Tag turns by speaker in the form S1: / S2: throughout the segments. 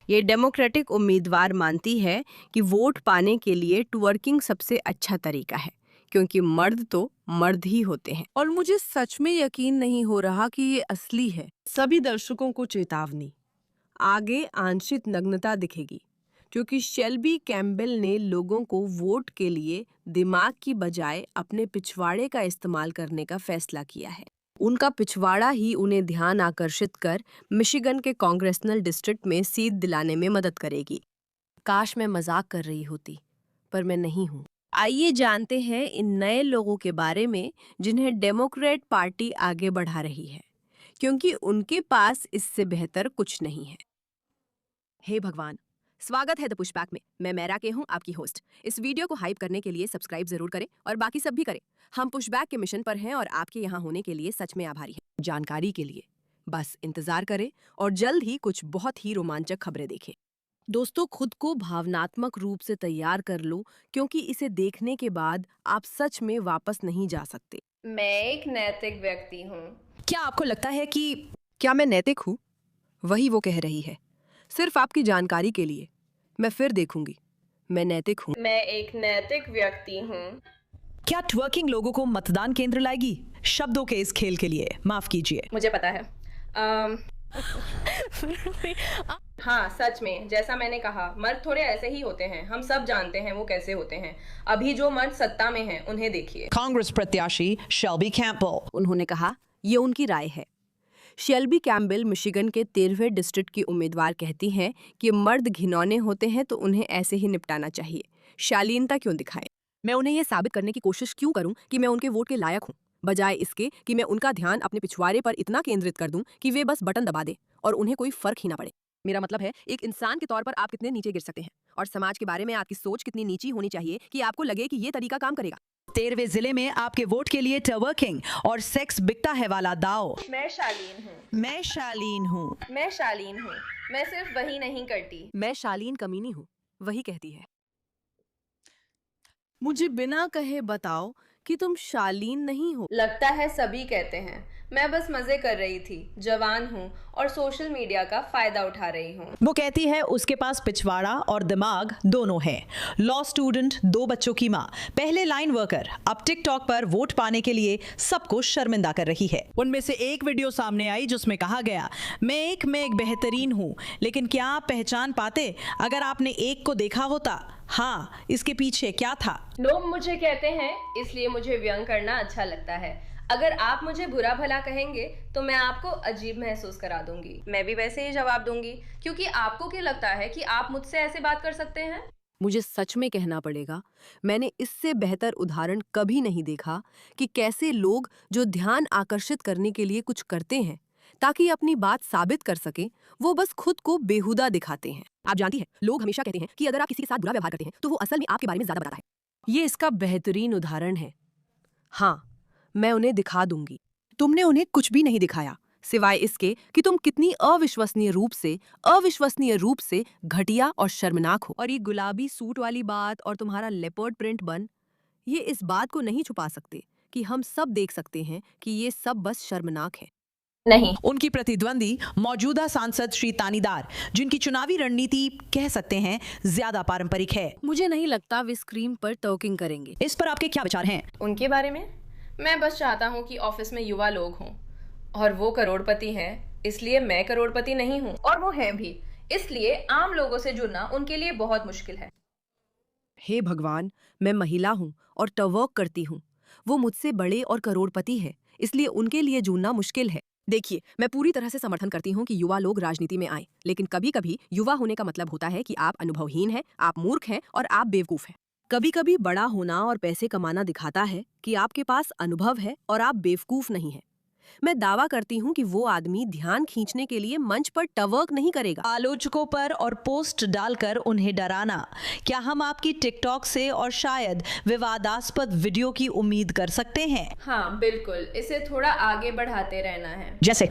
S1: ये डेमोक्रेटिक उम्मीदवार मानती है कि वोट पाने के लिए ट्वर्किंग सबसे अच्छा तरीका है, क्योंकि मर्द तो मर्द ही होते हैं।
S2: और मुझे सच में यकीन नहीं हो रहा कि ये असली है। सभी दर्शकों को चेतावनी, आगे आंशिक नग्नता दिखेगी, क्योंकि शेल्बी कैम्पबेल ने लोगों को वोट के लिए दिमाग की बजाय अपने पिछवाड़े का इस्तेमाल करने का फैसला किया है। उनका पिछवाड़ा ही उन्हें ध्यान आकर्षित कर मिशिगन के कांग्रेसनल डिस्ट्रिक्ट में सीट दिलाने में मदद करेगी। काश मैं मजाक कर रही होती, पर मैं नहीं हूँ। आइए जानते हैं इन नए लोगों के बारे में जिन्हें डेमोक्रेट पार्टी आगे बढ़ा रही है, क्योंकि उनके पास इससे बेहतर कुछ नहीं है। हे भगवान, स्वागत है द पुशबैक में। मैं मैरा के हूँ, आपकी होस्ट। इस वीडियो को हाइप करने के लिए सब्सक्राइब जरूर करें और बाकी सब भी करें। हम पुशबैक के मिशन पर हैं और आपके यहाँ होने के लिए सच में आभारी हैं। जानकारी के लिए बस इंतजार करें और जल्द ही कुछ बहुत ही रोमांचक खबरें देखें। दोस्तों, खुद को भावनात्मक रूप से तैयार कर लो, क्योंकि इसे देखने के बाद आप सच में वापस नहीं जा सकते।
S3: मैं एक नैतिक व्यक्ति हूँ।
S2: क्या आपको लगता है कि क्या मैं नैतिक हूँ? वही वो कह रही है। सिर्फ आपकी जानकारी के लिए, मैं फिर देखूंगी। मैं नैतिक हूँ।
S3: मैं एक नैतिक व्यक्ति हूँ।
S4: क्या ट्वर्किंग लोगों को मतदान केंद्र लाएगी? शब्दों के इस खेल के लिए माफ कीजिए।
S3: मुझे पता है। हाँ, सच में, जैसा मैंने कहा, मर्द थोड़े ऐसे ही होते हैं। हम सब जानते हैं वो कैसे होते हैं। अभी जो मर्द सत्ता में हैं, उन्हें देखिए।
S4: कांग्रेस प्रत्याशी शेल्बी कैम्पबेल।
S1: उन्होंने कहा, ये उनकी राय है। शेल्बी कैम्पबेल मिशिगन के 13वें डिस्ट्रिक्ट की उम्मीदवार कहती हैं कि मर्द घिनौने होते हैं तो उन्हें ऐसे ही निपटाना चाहिए। शालीनता क्यों दिखाएं? मैं उन्हें यह साबित करने की कोशिश क्यों करूं कि मैं उनके वोट के लायक हूं, बजाय इसके कि मैं उनका ध्यान अपने पिछवाड़े पर इतना केंद्रित कर दूं कि वे बस बटन दबा दें और उन्हें कोई फर्क ही ना पड़े। मेरा मतलब है, एक इंसान के तौर पर आप कितने नीचे गिर सकते हैं और समाज के बारे में आपकी सोच कितनी नीची होनी चाहिए कि आपको लगे कि ये तरीका काम करेगा।
S4: 13वें जिले में आपके वोट के लिए ट्वर्किंग और सेक्स बिकता है वाला दाव।
S3: मैं शालीन हूँ।
S4: मैं शालीन हूँ।
S3: मैं शालीन हूँ। मैं सिर्फ वही नहीं करती।
S1: मैं शालीन कमीनी हूँ, वही कहती है।
S2: मुझे बिना कहे बताओ कि तुम शालीन नहीं हो।
S3: लगता है सभी कहते हैं। मैं बस मजे कर रही थी। जवान हूँ और सोशल मीडिया का फायदा उठा रही हूँ।
S4: वो कहती है उसके पास पिछवाड़ा और दिमाग दोनों है। लॉ स्टूडेंट, 2 बच्चों की माँ, पहले लाइन वर्कर, अब टिकटॉक पर वोट पाने के लिए सबको शर्मिंदा कर रही है। उनमें से एक वीडियो सामने आई जिसमें कहा गया, मैं एक बेहतरीन हूँ, लेकिन क्या आप पहचान पाते अगर आपने एक को देखा होता? हाँ, इसके पीछे क्या था?
S3: लोग मुझे कहते हैं, इसलिए मुझे व्यंग करना अच्छा लगता है। अगर आप मुझे बुरा भला कहेंगे तो मैं आपको अजीब महसूस करा दूंगी। मैं भी वैसे ही जवाब दूंगी, क्योंकि आपको क्या लगता है कि आप मुझसे ऐसे बात कर सकते हैं?
S1: मुझे सच में कहना पड़ेगा, मैंने इससे बेहतर उदाहरण कभी नहीं देखा कि कैसे लोग जो ध्यान आकर्षित करने के लिए कुछ करते हैं ताकि अपनी बात साबित कर सकें, वो बस खुद को बेहुदा दिखाते हैं। आप जानती हैं, लोग हमेशा कहते हैं कि अगर आप किसी के साथ बुरा व्यवहार करते हैं तो वो असल में आपके बारे में ज्यादा बताता है। ये इसका बेहतरीन उदाहरण है। हाँ, मैं उन्हें दिखा दूंगी। तुमने उन्हें कुछ भी नहीं दिखाया, सिवाय इसके कि तुम कितनी अविश्वसनीय रूप से घटिया और शर्मनाक हो। और ये गुलाबी सूट वाली बात और तुम्हारा लेपर्ड प्रिंट बन, ये इस बात को नहीं छुपा सकते कि हम सब देख सकते हैं कि ये सब बस शर्मनाक है।
S3: नहीं।
S4: उनकी प्रतिद्वंदी मौजूदा सांसद श्री तानीदार, जिनकी चुनावी रणनीति कह सकते हैं ज्यादा पारंपरिक है।
S1: मुझे नहीं लगता वे स्क्रीन पर टॉकिंग करेंगे।
S4: इस पर आपके क्या विचार हैं?
S3: उनके बारे में मैं बस चाहता हूँ कि ऑफिस में युवा लोग हों, और वो करोड़पति हैं, इसलिए मैं करोड़पति नहीं हूँ, और वो हैं भी, इसलिए आम लोगों से जुड़ना उनके लिए बहुत मुश्किल है।
S1: हे भगवान, मैं महिला हूँ और टवर्क करती हूँ। वो मुझसे बड़े और करोड़पति है, इसलिए उनके लिए जुड़ना मुश्किल है। देखिए, मैं पूरी तरह से समर्थन करती हूँ कि युवा लोग राजनीति में आए, लेकिन कभी-कभी युवा होने का मतलब होता है कि आप अनुभवहीन हैं, आप मूर्ख हैं और आप बेवकूफ हैं। कभी-कभी बड़ा होना और पैसे कमाना दिखाता है कि आपके पास अनुभव है और आप बेवकूफ नहीं हैं। मैं दावा करती हूँ कि वो आदमी ध्यान खींचने के लिए मंच पर टवर्क नहीं करेगा।
S4: आलोचकों पर और पोस्ट डालकर उन्हें डराना। क्या हम आपकी टिकटॉक से और शायद विवादास्पद वीडियो की उम्मीद कर सकते हैं?
S3: हाँ, बिल्कुल, इसे थोड़ा आगे बढ़ाते रहना है।
S4: जैसे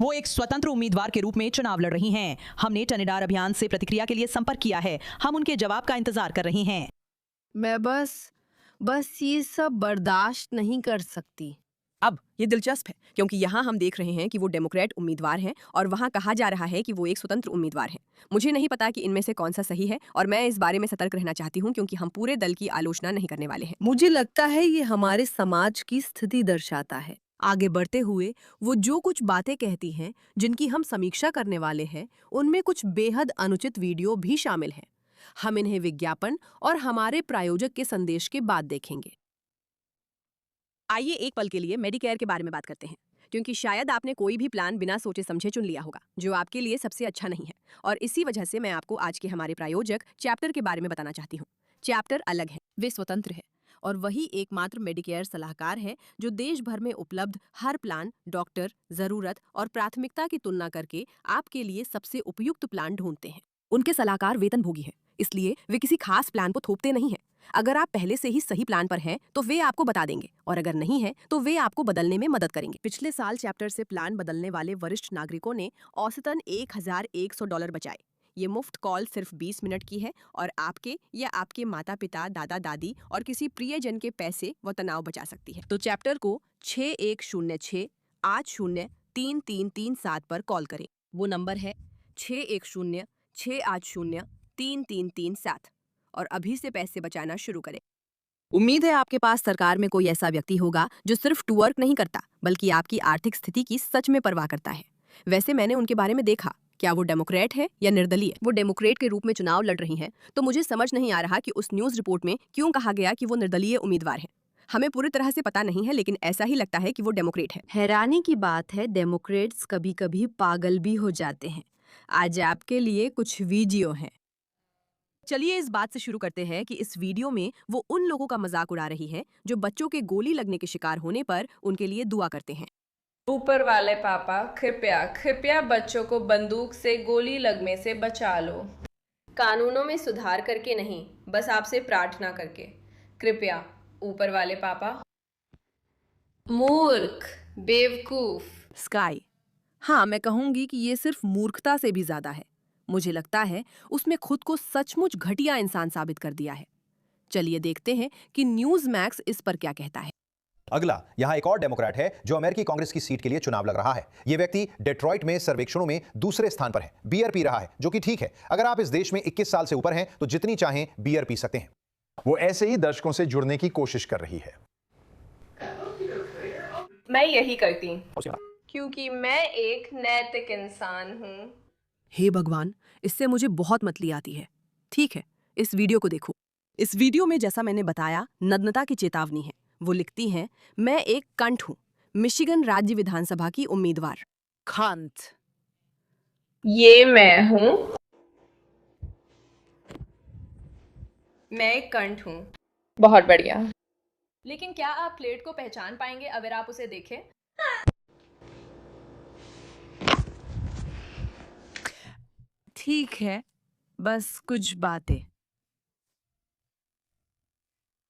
S4: वो एक स्वतंत्र उम्मीदवार के रूप में चुनाव लड़ रही हैं। हमने टनेडार अभियान से प्रतिक्रिया के लिए संपर्क किया है। हम उनके जवाब का इंतजार कर रही हैं।
S1: मैं बस ये सब बर्दाश्त नहीं कर सकती। अब ये दिलचस्प है क्योंकि यहाँ हम देख रहे हैं कि वो डेमोक्रेट उम्मीदवार हैं और वहाँ कहा जा रहा है कि वो एक स्वतंत्र उम्मीदवार हैं। मुझे नहीं पता कि इनमें से कौन सा सही है और मैं इस बारे में सतर्क रहना चाहती हूँ क्योंकि हम पूरे दल की आलोचना नहीं करने वाले हैं।
S2: मुझे लगता है ये हमारे समाज की स्थिति दर्शाता है।
S1: आगे बढ़ते हुए वो जो कुछ बातें कहती हैं जिनकी हम समीक्षा करने वाले हैं उनमें कुछ बेहद अनुचित वीडियो भी शामिल हैं। हम इन्हें विज्ञापन और हमारे प्रायोजक के संदेश के बाद देखेंगे। आइए एक पल के लिए मेडिकेयर के बारे में बात करते हैं क्योंकि शायद आपने कोई भी प्लान बिना सोचे समझे चुन लिया होगा जो आपके लिए सबसे अच्छा नहीं है और इसी वजह से मैं आपको आज के हमारे प्रायोजक चैप्टर के बारे में बताना चाहती हूँ। चैप्टर अलग है, वे स्वतंत्र है और वही एकमात्र मेडिकेयर सलाहकार है जो देश भर में उपलब्ध हर प्लान, डॉक्टर, जरूरत और प्राथमिकता की तुलना करके आपके लिए सबसे उपयुक्त प्लान ढूंढते हैं। उनके सलाहकार वेतनभोगी हैं, इसलिए वे किसी खास प्लान को थोपते नहीं हैं। अगर आप पहले से ही सही प्लान पर हैं तो वे आपको बता देंगे और अगर नहीं है तो वे आपको बदलने में मदद करेंगे। पिछले साल चैप्टर से प्लान बदलने वाले वरिष्ठ नागरिकों ने औसतन $1100 बचाए। ये मुफ्त कॉल सिर्फ 20 मिनट की है और आपके या आपके माता पिता, दादा दादी और किसी प्रियजन के पैसे व तनाव बचा सकती है। तो चैप्टर को 6106-803337 पर कॉल करें। वो नंबर है 6106-803337 और अभी से पैसे बचाना शुरू करें। उम्मीद है आपके पास सरकार में कोई ऐसा व्यक्ति होगा जो सिर्फ टू वर्क नहीं करता बल्कि आपकी आर्थिक स्थिति की सच में परवाह करता है। वैसे मैंने उनके बारे में देखा, क्या वो डेमोक्रेट है या निर्दलीय? वो डेमोक्रेट के रूप में चुनाव लड़ रही हैं, तो मुझे समझ नहीं आ रहा कि उस न्यूज़ रिपोर्ट में क्यों कहा गया कि वो निर्दलीय उम्मीदवार है। हमें पूरी तरह से पता नहीं है लेकिन ऐसा ही लगता है कि वो डेमोक्रेट है।
S2: हैरानी की बात है, डेमोक्रेट्स कभी कभी पागल भी हो जाते हैं। आज आपके लिए कुछ वीडियो हैं।
S1: चलिए इस बात से शुरू करते हैं कि इस वीडियो में वो उन लोगों का मजाक उड़ा रही है जो बच्चों के गोली लगने के शिकार होने पर उनके लिए दुआ करते हैं।
S3: ऊपर वाले पापा, कृपया कृपया बच्चों को बंदूक से गोली लगने से बचा लो। कानूनों में सुधार करके नहीं, बस आपसे प्रार्थना करके। कृपया ऊपर वाले पापा। मूर्ख, बेवकूफ।
S1: स्काई, हाँ मैं कहूंगी कि ये सिर्फ मूर्खता से भी ज्यादा है। मुझे लगता है उसमें खुद को सचमुच घटिया इंसान साबित कर दिया है। चलिए देखते हैं कि न्यूज़ मैक्स इस पर क्या कहता है।
S5: अगला यहां एक और डेमोक्रेट है जो अमेरिकी कांग्रेस की सीट के लिए चुनाव लड़ रहा है। यह व्यक्ति डेट्रॉइट में सर्वेक्षणों में दूसरे स्थान पर है। बियर पी रहा है, जो कि ठीक है। अगर आप इस देश में 21 साल से ऊपर हैं तो जितनी चाहें बियर पी सकते हैं।
S6: वो ऐसे ही दर्शकों से जुड़ने की कोशिश कर रही है।
S3: मैं यही करती क्योंकि मैं एक नैतिक इंसान हूँ।
S1: हे भगवान, इससे मुझे बहुत मतली आती है। ठीक है, इस वीडियो को देखो। इस वीडियो में जैसा मैंने बताया नग्नता की चेतावनी है। वो लिखती हैं, मैं एक कंठ हूँ, मिशिगन राज्य विधानसभा की उम्मीदवार।
S2: खंत।
S3: ये मैं हूँ। मैं एक कंठ हूँ। बहुत बढ़िया। लेकिन क्या आप प्लेट को पहचान पाएंगे अगर आप उसे देखें?
S2: ठीक है, बस कुछ बातें।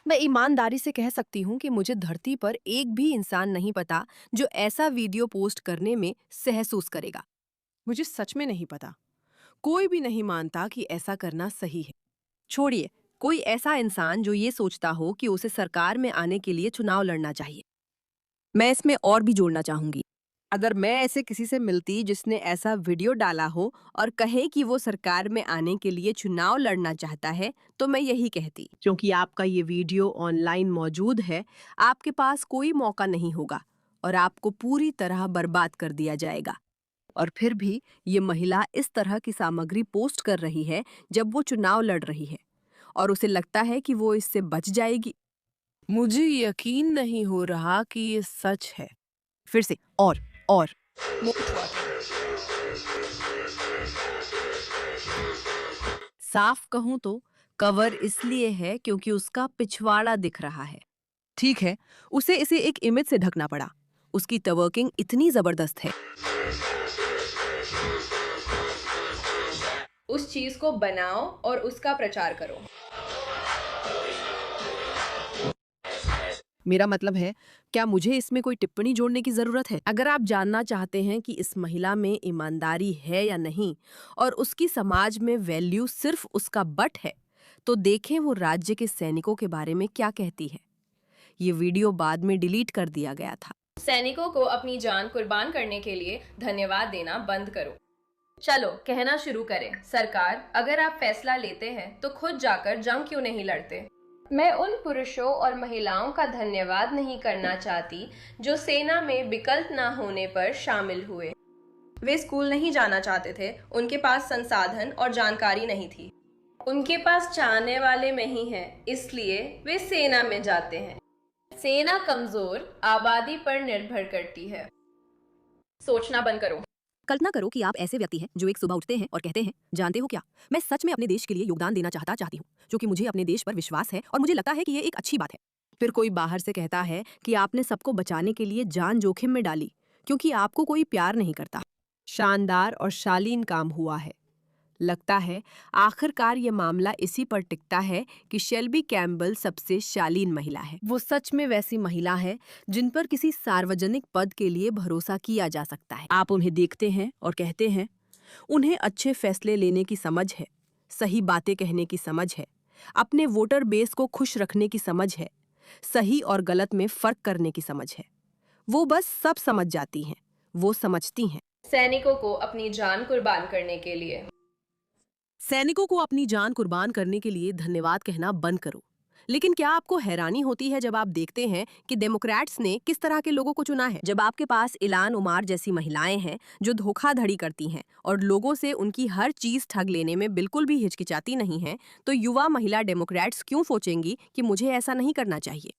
S1: मैं ईमानदारी से कह सकती हूँ कि मुझे धरती पर एक भी इंसान नहीं पता जो ऐसा वीडियो पोस्ट करने में सहसूस करेगा।
S2: मुझे सच में नहीं पता। कोई भी नहीं मानता कि ऐसा करना सही है।
S1: छोड़िए, कोई ऐसा इंसान जो ये सोचता हो कि उसे सरकार में आने के लिए चुनाव लड़ना चाहिए। मैं इसमें और भी जोड़ना चाहूंगी। अगर मैं ऐसे किसी से मिलती जिसने ऐसा वीडियो डाला हो और कहे कि वो सरकार में आने के लिए चुनाव लड़ना चाहता है तो मैं यही कहती, क्योंकि आपका ये वीडियो ऑनलाइन मौजूद है, आपके पास कोई मौका नहीं होगा और आपको पूरी तरह बर्बाद कर दिया जाएगा। और फिर भी ये महिला इस तरह की सामग्री पोस्ट कर रही है जब वो चुनाव लड़ रही है और उसे लगता है कि वो इससे बच जाएगी।
S2: मुझे यकीन नहीं हो रहा कि ये सच है।
S1: फिर से और साफ कहूं तो कवर इसलिए है क्योंकि उसका पिछवाड़ा दिख रहा है। ठीक है, उसे इसे एक इमेज से ढकना पड़ा। उसकी टवर्किंग इतनी जबरदस्त है।
S3: उस चीज को बनाओ और उसका प्रचार करो।
S1: मेरा मतलब है, क्या मुझे इसमें कोई टिप्पणी जोड़ने की जरूरत है? अगर आप जानना चाहते हैं कि इस महिला में ईमानदारी है या नहीं और उसकी समाज में वैल्यू सिर्फ उसका बट है, तो देखें वो राज्य के सैनिकों के बारे में क्या कहती है। ये वीडियो बाद में डिलीट कर दिया गया था।
S3: सैनिकों को अपनी जान कुर्बान करने के लिए धन्यवाद देना बंद करो। चलो कहना शुरू करें। सरकार, अगर आप फैसला लेते हैं तो खुद जाकर जंग क्यों नहीं लड़ते? मैं उन पुरुषों और महिलाओं का धन्यवाद नहीं करना चाहती जो सेना में विकल्प ना होने पर शामिल हुए। वे स्कूल नहीं जाना चाहते थे, उनके पास संसाधन और जानकारी नहीं थी। उनके पास चाहने वाले में ही हैं, इसलिए वे सेना में जाते हैं। सेना कमजोर आबादी पर निर्भर करती है। सोचना बंद करो।
S1: कल्पना करो कि आप ऐसे व्यक्ति हैं जो एक सुबह उठते हैं और कहते हैं, जानते हो क्या, मैं सच में अपने देश के लिए योगदान देना चाहती हूँ, क्योंकि मुझे अपने देश पर विश्वास है और मुझे लगता है कि ये एक अच्छी बात है। फिर कोई बाहर से कहता है कि आपने सबको बचाने के लिए जान जोखिम में डाली क्योंकि आपको कोई प्यार नहीं करता।
S2: शानदार और शालीन काम हुआ है। लगता है आखिरकार ये मामला इसी पर टिकता है कि शेल्बी कैम्बल सबसे शालीन महिला है। वो सच में वैसी महिला है जिन पर किसी सार्वजनिक पद के लिए भरोसा किया जा सकता है। आप उन्हें देखते हैं और कहते हैं, उन्हें अच्छे फैसले लेने की समझ है, सही बातें कहने की समझ है, अपने वोटर बेस को खुश रखने की समझ है, सही और गलत में फर्क करने की समझ है। वो बस सब समझ जाती हैं, वो समझती हैं।
S3: सैनिकों को अपनी जान कुर्बान करने के लिए
S2: सैनिकों को अपनी जान कुर्बान करने के लिए धन्यवाद कहना बंद करो। लेकिन क्या आपको हैरानी होती है जब आप देखते हैं कि डेमोक्रेट्स ने किस तरह के लोगों को चुना है? जब आपके पास इलान उमार जैसी महिलाएं हैं जो धोखाधड़ी करती हैं और लोगों से उनकी हर चीज ठग लेने में बिल्कुल भी हिचकिचाती नहीं हैं, तो युवा महिला डेमोक्रेट्स क्यों सोचेंगी कि मुझे ऐसा नहीं करना चाहिए?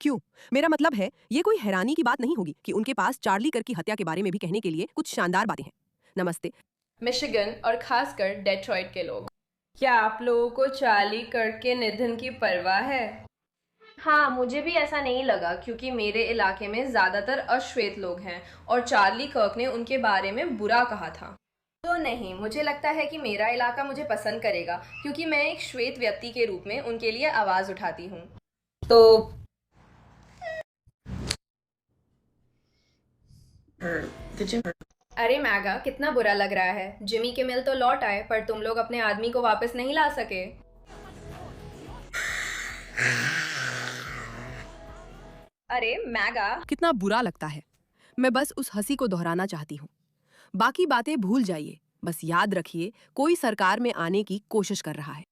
S2: क्यों? मेरा मतलब है, ये कोई हैरानी की बात नहीं होगी कि उनके पास चार्ली कर्क की हत्या के बारे में भी कहने के लिए कुछ शानदार बातें हैं। नमस्ते।
S3: मिशिगन और खासकर डेट्रॉइट के लोग, क्या आप लोगों को चार्ली कर्क के निधन की परवाह है? हाँ, मुझे भी ऐसा नहीं लगा क्योंकि मेरे इलाके में ज्यादातर अश्वेत लोग हैं और चार्ली कर्क ने उनके बारे में बुरा कहा था। तो नहीं, मुझे लगता है कि मेरा इलाका मुझे पसंद करेगा क्योंकि मैं एक श्वेत व्यक्ति के रूप में उनके लिए आवाज उठाती हूँ। तो अरे मैगा, कितना बुरा लग रहा है। जिमी किमेल तो लौट आए पर तुम लोग अपने आदमी को वापस नहीं ला सके। अरे मैगा,
S2: कितना बुरा लगता है। मैं बस उस हंसी को दोहराना चाहती हूँ। बाकी बातें भूल जाइए, बस याद रखिए कोई सरकार में आने की कोशिश कर रहा है।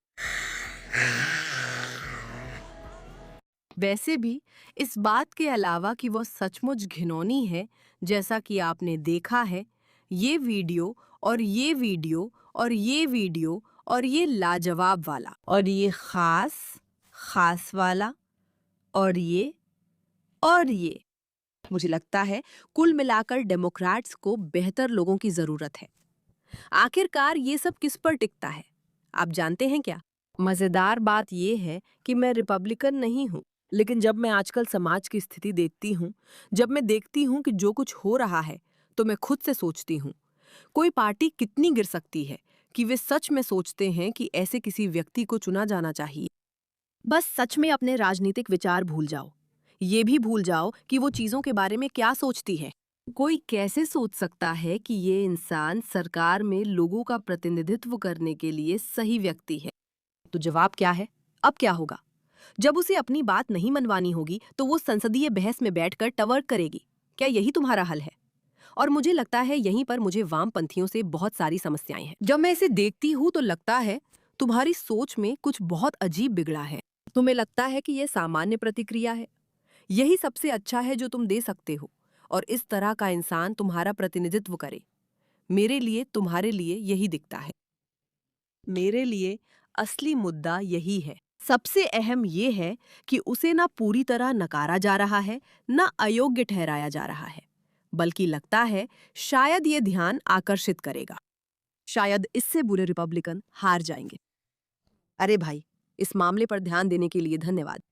S2: वैसे भी इस बात के अलावा कि वो सचमुच घिनौनी है, जैसा कि आपने देखा है, ये वीडियो और ये वीडियो और ये वीडियो और ये लाजवाब वाला और ये खास वाला और ये मुझे लगता है कुल मिलाकर डेमोक्रेट्स को बेहतर लोगों की जरूरत है। आखिरकार ये सब किस पर टिकता है, आप जानते हैं क्या? मजेदार बात ये है कि मैं रिपब्लिकन नहीं हूँ, लेकिन जब मैं आजकल समाज की स्थिति देखती हूँ, जब मैं देखती हूँ कि जो कुछ हो रहा है, तो मैं खुद से सोचती हूँ, कोई पार्टी कितनी गिर सकती है कि वे सच में सोचते हैं कि ऐसे किसी व्यक्ति को चुना जाना चाहिए। बस सच में अपने राजनीतिक विचार भूल जाओ। ये भी भूल जाओ कि वो चीजों के बारे में क्या सोचती है। कोई कैसे सोच सकता है कि ये इंसान सरकार में लोगों का प्रतिनिधित्व करने के लिए सही व्यक्ति है? तो जवाब क्या है? अब क्या होगा? जब उसे अपनी बात नहीं मनवानी होगी तो वो संसदीय बहस में बैठकर टवर्क करेगी। क्या यही तुम्हारा हल है? और मुझे लगता है यहीं पर मुझे वामपंथियों से बहुत सारी समस्याएं हैं। जब मैं इसे देखती हूँ तो लगता है तुम्हारी सोच में कुछ बहुत अजीब बिगड़ा है। तुम्हें लगता है कि यह सामान्य प्रतिक्रिया है, यही सबसे अच्छा है जो तुम दे सकते हो, और इस तरह का इंसान तुम्हारा प्रतिनिधित्व करे। मेरे लिए तुम्हारे लिए यही दिखता है। मेरे लिए असली मुद्दा यही है। सबसे अहम ये है कि उसे ना पूरी तरह नकारा जा रहा है, ना अयोग्य ठहराया जा रहा है, बल्कि लगता है शायद ये ध्यान आकर्षित करेगा। शायद इससे बुरे रिपब्लिकन हार जाएंगे। अरे भाई, इस मामले पर ध्यान देने के लिए धन्यवाद।